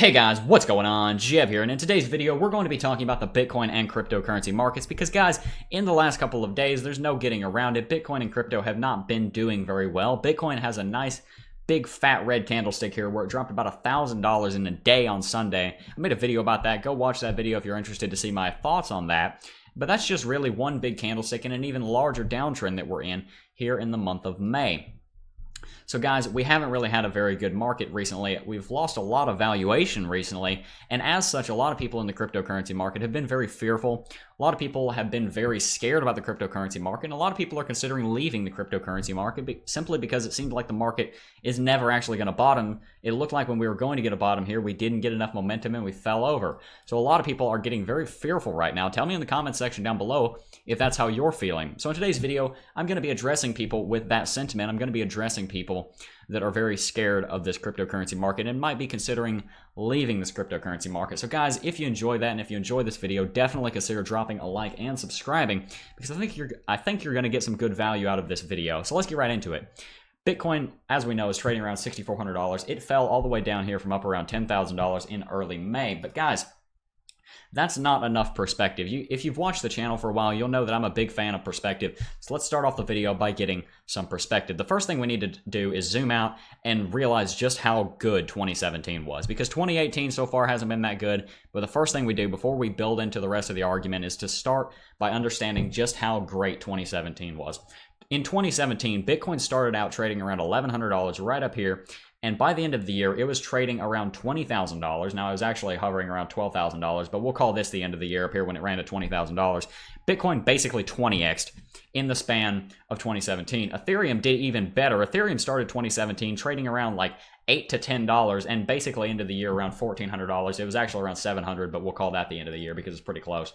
Hey guys, what's going on? Jebb here, and in today's video, we're going to be talking about the Bitcoin and cryptocurrency markets because, guys, in the last couple of days, there's no getting around it. Bitcoin and crypto have not been doing very well. Bitcoin has a nice, big, fat red candlestick here where it dropped about $1,000 in a day on Sunday. I made a video about that. Go watch that video if you're interested to see my thoughts on that. But that's just really one big candlestick and an even larger downtrend that we're in here in the month of May. So guys, we haven't really had a very good market recently. We've lost a lot of valuation recently, and as such, a lot of people in the cryptocurrency market have been very fearful. A lot of people have been very scared about the cryptocurrency market, and a lot of people are considering leaving the cryptocurrency market simply because it seemed like the market is never actually going to bottom. It looked like when we were going to get a bottom here, we didn't get enough momentum and we fell over. So a lot of people are getting very fearful right now. Tell me in the comment section down below if that's how you're feeling. So in today's video, I'm going to be addressing people with that sentiment. I'm going to be addressing people that are very scared of this cryptocurrency market and might be considering leaving this cryptocurrency market. So guys, if you enjoy that and if you enjoy this video, definitely consider dropping a like and subscribing because I think you're going to get some good value out of this video. So let's get right into it. Bitcoin, as we know, is trading around $6,400. It fell all the way down here from up around $10,000 in early May. But guys, that's not enough perspective. If you've watched the channel for a while, you'll know that I'm a big fan of perspective. So let's start off the video by getting some perspective. The first thing we need to do is zoom out and realize just how good 2017 was. Because 2018 so far hasn't been that good. But the first thing we do before we build into the rest of the argument is to start by understanding just how great 2017 was. In 2017, Bitcoin started out trading around $1,100 right up here. And by the end of the year, it was trading around $20,000. Now, it was actually hovering around $12,000, but we'll call this the end of the year up here when it ran to $20,000. Bitcoin basically 20x'd in the span of 2017. Ethereum did even better. Ethereum started 2017 trading around like $8 to $10 and basically ended the year around $1,400. It was actually around $700, but we'll call that the end of the year because it's pretty close.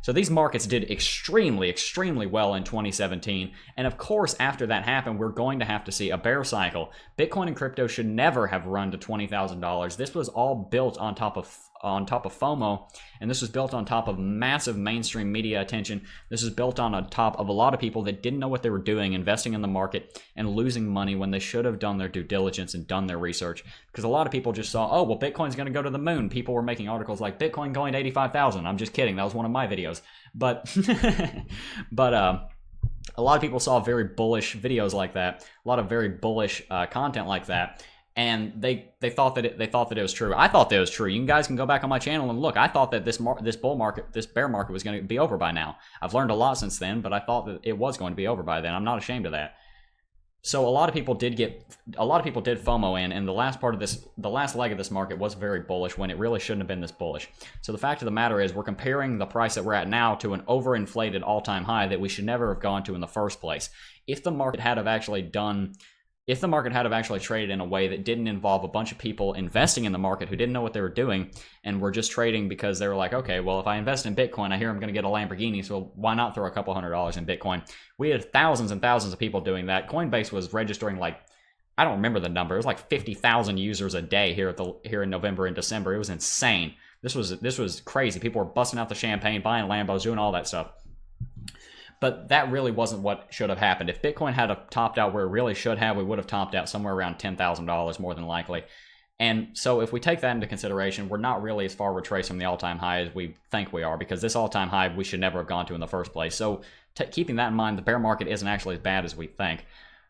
So these markets did extremely, extremely well in 2017. And of course, after that happened, we're going to have to see a bear cycle. Bitcoin and crypto should never have run to $20,000. This was all built on top of FOMO, and this was built on top of massive mainstream media attention. This is built on top of a lot of people that didn't know what they were doing, investing in the market and losing money when they should have done their due diligence and done their research. Because a lot of people just saw, oh, well, Bitcoin's going to go to the moon. People were making articles like Bitcoin going to 85,000. I'm just kidding. That was one of my videos. But a lot of people saw very bullish videos like that, a lot of very bullish content like that. And they thought that it was true. I thought that it was true. You guys can go back on my channel and look. I thought that this bear market was going to be over by now. I've learned a lot since then, but I thought that it was going to be over by then. I'm not ashamed of that. So a lot of people did FOMO in, and the last leg of this market was very bullish when it really shouldn't have been this bullish. So the fact of the matter is, we're comparing the price that we're at now to an overinflated all-time high that we should never have gone to in the first place. If the market had actually traded in a way that didn't involve a bunch of people investing in the market who didn't know what they were doing and were just trading because they were like, okay, well, if I invest in Bitcoin, I hear I'm going to get a Lamborghini, so why not throw a couple $100s in Bitcoin? We had thousands and thousands of people doing that. Coinbase was registering like, I don't remember the number. It was like 50,000 users a day here in November and December. It was insane. This was crazy. People were busting out the champagne, buying Lambos, doing all that stuff. But that really wasn't what should have happened. If Bitcoin had topped out where it really should have, we would have topped out somewhere around $10,000 more than likely. And so if we take that into consideration, we're not really as far retraced from the all-time high as we think we are, because this all-time high we should never have gone to in the first place. So keeping that in mind, the bear market isn't actually as bad as we think.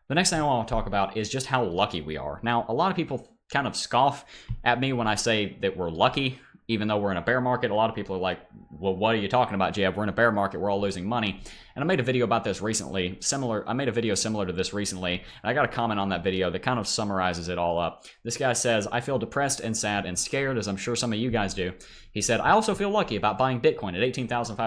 The next thing I want to talk about is just how lucky we are. Now, a lot of people kind of scoff at me when I say that we're lucky. Even though we're in a bear market, a lot of people are like, well, what are you talking about, Jebb? We're in a bear market. We're all losing money. And I made a video about this recently. I made a video similar to this recently. And I got a comment on that video that kind of summarizes it all up. This guy says, I feel depressed and sad and scared, as I'm sure some of you guys do. He said, I also feel lucky about buying Bitcoin at $18,500,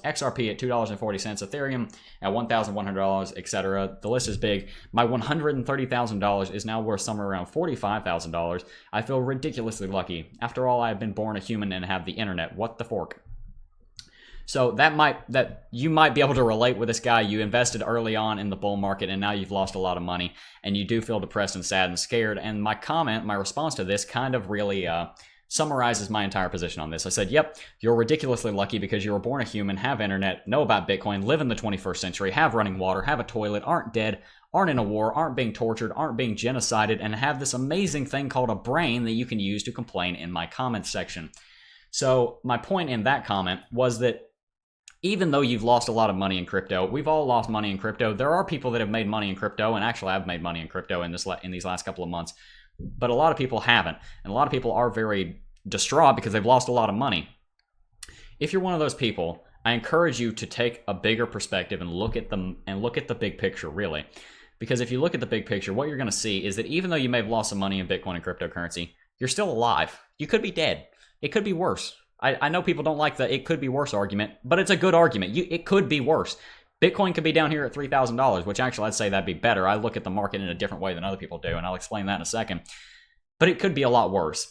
XRP at $2.40, Ethereum at $1,100, etc. The list is big. My $130,000 is now worth somewhere around $45,000. I feel ridiculously lucky. After all, I have been born a human and have the internet. What the fork? So you might be able to relate with this guy. You invested early on in the bull market and now you've lost a lot of money and you do feel depressed and sad and scared. And my response to this kind of really summarizes my entire position on this. I said, yep, you're ridiculously lucky because you were born a human, have internet, know about Bitcoin, live in the 21st century, have running water, have a toilet, aren't dead, aren't in a war, aren't being tortured, aren't being genocided, and have this amazing thing called a brain that you can use to complain in my comments section. So my point in that comment was that even though you've lost a lot of money in crypto, we've all lost money in crypto. There are people that have made money in crypto, and actually have made money in crypto in these last couple of months, but a lot of people haven't, and a lot of people are very distraught because they've lost a lot of money. If you're one of those people, I encourage you to take a bigger perspective and look at the big picture, really. Because if you look at the big picture, what you're going to see is that even though you may have lost some money in Bitcoin and cryptocurrency, you're still alive. You could be dead. It could be worse. I know people don't like the "it could be worse" argument, but it's a good argument. It could be worse. Bitcoin could be down here at $3,000, which actually I'd say that'd be better. I look at the market in a different way than other people do, and I'll explain that in a second. But it could be a lot worse.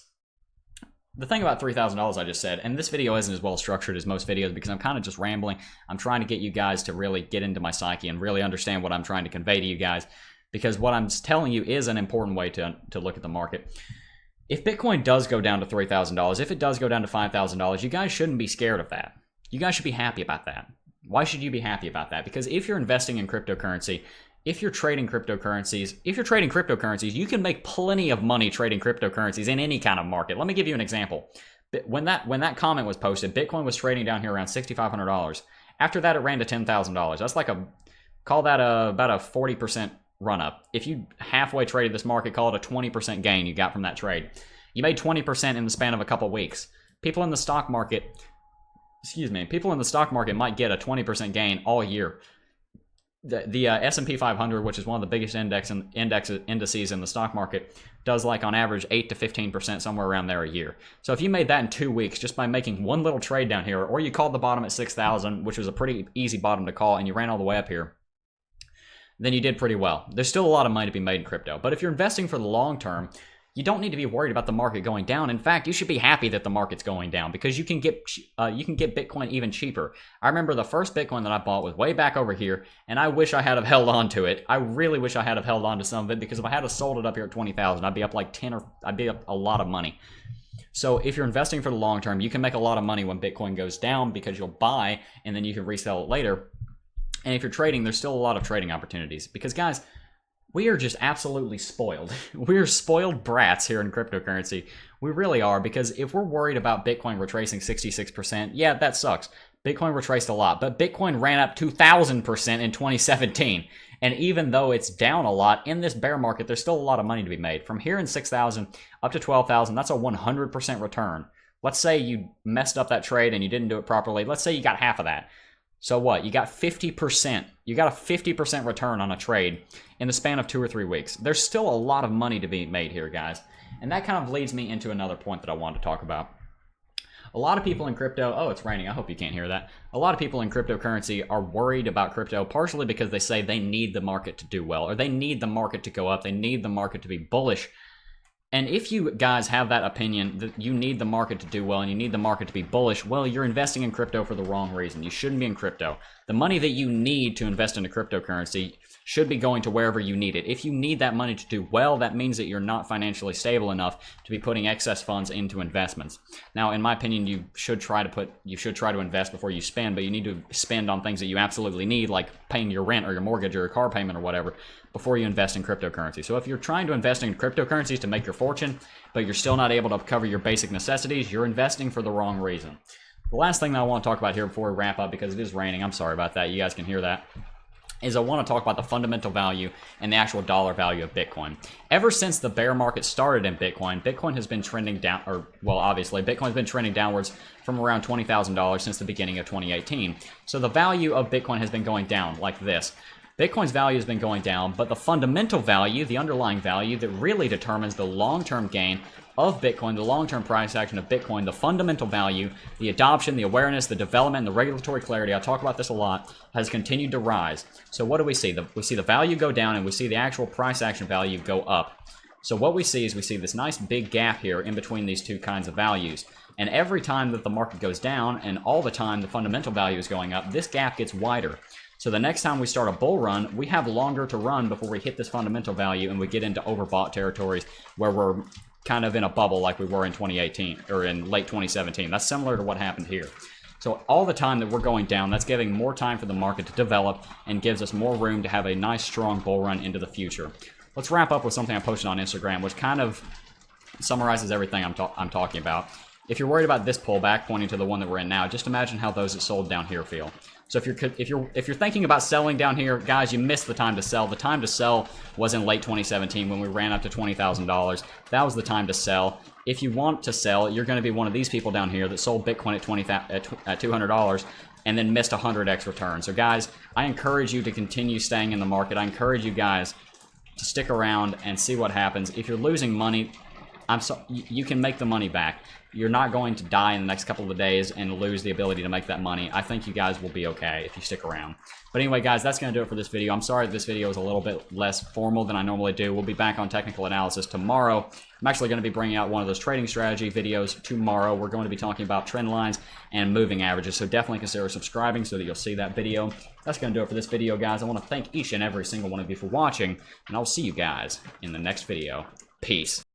The thing about $3,000 I just said, and this video isn't as well structured as most videos because I'm kind of just rambling. I'm trying to get you guys to really get into my psyche and really understand what I'm trying to convey to you guys, because what I'm telling you is an important way to look at the market. If Bitcoin does go down to $3,000, if it does go down to $5,000, you guys shouldn't be scared of that. You guys should be happy about that. Why should you be happy about that? Because if you're investing in cryptocurrency, if you're trading cryptocurrencies, you can make plenty of money trading cryptocurrencies in any kind of market. Let me give you an example. When that comment was posted, Bitcoin was trading down here around $6,500. After that, it ran to $10,000. That's like about a 40% run up. If you halfway traded this market, call it a 20% gain you got from that trade. You made 20% in the span of a couple weeks. People in the stock market might get a 20% gain all year. The S&P 500, which is one of the biggest indices in the stock market, does like on average 8 to 15%, somewhere around there a year. So if you made that in 2 weeks just by making one little trade down here, or you called the bottom at 6,000, which was a pretty easy bottom to call, and you ran all the way up here, then you did pretty well. There's still a lot of money to be made in crypto. But if you're investing for the long term, you don't need to be worried about the market going down. In fact, you should be happy that the market's going down because you can get Bitcoin even cheaper. I remember the first Bitcoin that I bought was way back over here, and I wish I had have held on to it. I really wish I had have held on to some of it, because if I had have sold it up here at 20,000, I'd be up like 10, or I'd be up a lot of money. So if you're investing for the long term, you can make a lot of money when Bitcoin goes down because you'll buy and then you can resell it later. And if you're trading, there's still a lot of trading opportunities because, guys, we are just absolutely spoiled. We're spoiled brats here in cryptocurrency. We really are, because if we're worried about Bitcoin retracing 66%, yeah, that sucks. Bitcoin retraced a lot, but Bitcoin ran up 2,000% in 2017. And even though it's down a lot in this bear market, there's still a lot of money to be made. From here in 6,000 up to 12,000, that's a 100% return. Let's say you messed up that trade and you didn't do it properly. Let's say you got half of that. So what? You got 50%. You got a 50% return on a trade in the span of 2 or 3 weeks. There's still a lot of money to be made here, guys. And that kind of leads me into another point that I wanted to talk about. A lot of people in crypto, oh, it's raining. I hope you can't hear that. A lot of people in cryptocurrency are worried about crypto, partially because they say they need the market to do well, or they need the market to go up. They need the market to be bullish. And if you guys have that opinion that you need the market to do well and you need the market to be bullish, well, you're investing in crypto for the wrong reason. You shouldn't be in crypto. The money that you need to invest into cryptocurrency should be going to wherever you need it. If you need that money to do well, that means that you're not financially stable enough to be putting excess funds into investments. Now, in my opinion, you should try to invest before you spend, but you need to spend on things that you absolutely need, like paying your rent or your mortgage or your car payment or whatever, before you invest in cryptocurrency. So if you're trying to invest in cryptocurrencies to make your fortune, but you're still not able to cover your basic necessities, you're investing for the wrong reason. The last thing that I want to talk about here before we wrap up, because it is raining, I'm sorry about that, you guys can hear that, is I want to talk about the fundamental value and the actual dollar value of Bitcoin. Ever since the bear market started in Bitcoin, Bitcoin has been trending down, Bitcoin's been trending downwards from around $20,000 since the beginning of 2018. So the value of Bitcoin has been going down like this. Bitcoin's value has been going down, but the fundamental value, the underlying value that really determines the long-term gain of Bitcoin, the long-term price action of Bitcoin, the fundamental value, the adoption, the awareness, the development, and the regulatory clarity, I talk about this a lot, has continued to rise. So what do we see? We see the value go down, and we see the actual price action value go up. So what we see is we see this nice big gap here in between these two kinds of values. And every time that the market goes down, and all the time the fundamental value is going up, this gap gets wider. So the next time we start a bull run, we have longer to run before we hit this fundamental value and we get into overbought territories where we're kind of in a bubble like we were in 2018 or in late 2017. That's similar to what happened here. So all the time that we're going down, that's giving more time for the market to develop and gives us more room to have a nice, strong bull run into the future. Let's wrap up with something I posted on Instagram, which kind of summarizes everything I'm talking about. If you're worried about this pullback pointing to the one that we're in now, just imagine how those that sold down here feel. So if you're thinking about selling down here, guys, you missed the time to sell. The time to sell was in late 2017 when we ran up to $20,000. That was the time to sell. If you want to sell, you're going to be one of these people down here that sold Bitcoin at $200 and then missed 100x return. So guys, I encourage you to continue staying in the market. I encourage you guys to stick around and see what happens. If you're losing money, you can make the money back. You're not going to die in the next couple of days and lose the ability to make that money. I think you guys will be okay if you stick around. But anyway, guys, that's going to do it for this video. I'm sorry this video is a little bit less formal than I normally do. We'll be back on technical analysis tomorrow. I'm actually going to be bringing out one of those trading strategy videos tomorrow. We're going to be talking about trend lines and moving averages, so definitely consider subscribing so that you'll see that video. That's going to do it for this video, guys. I want to thank each and every single one of you for watching, and I'll see you guys in the next video. Peace.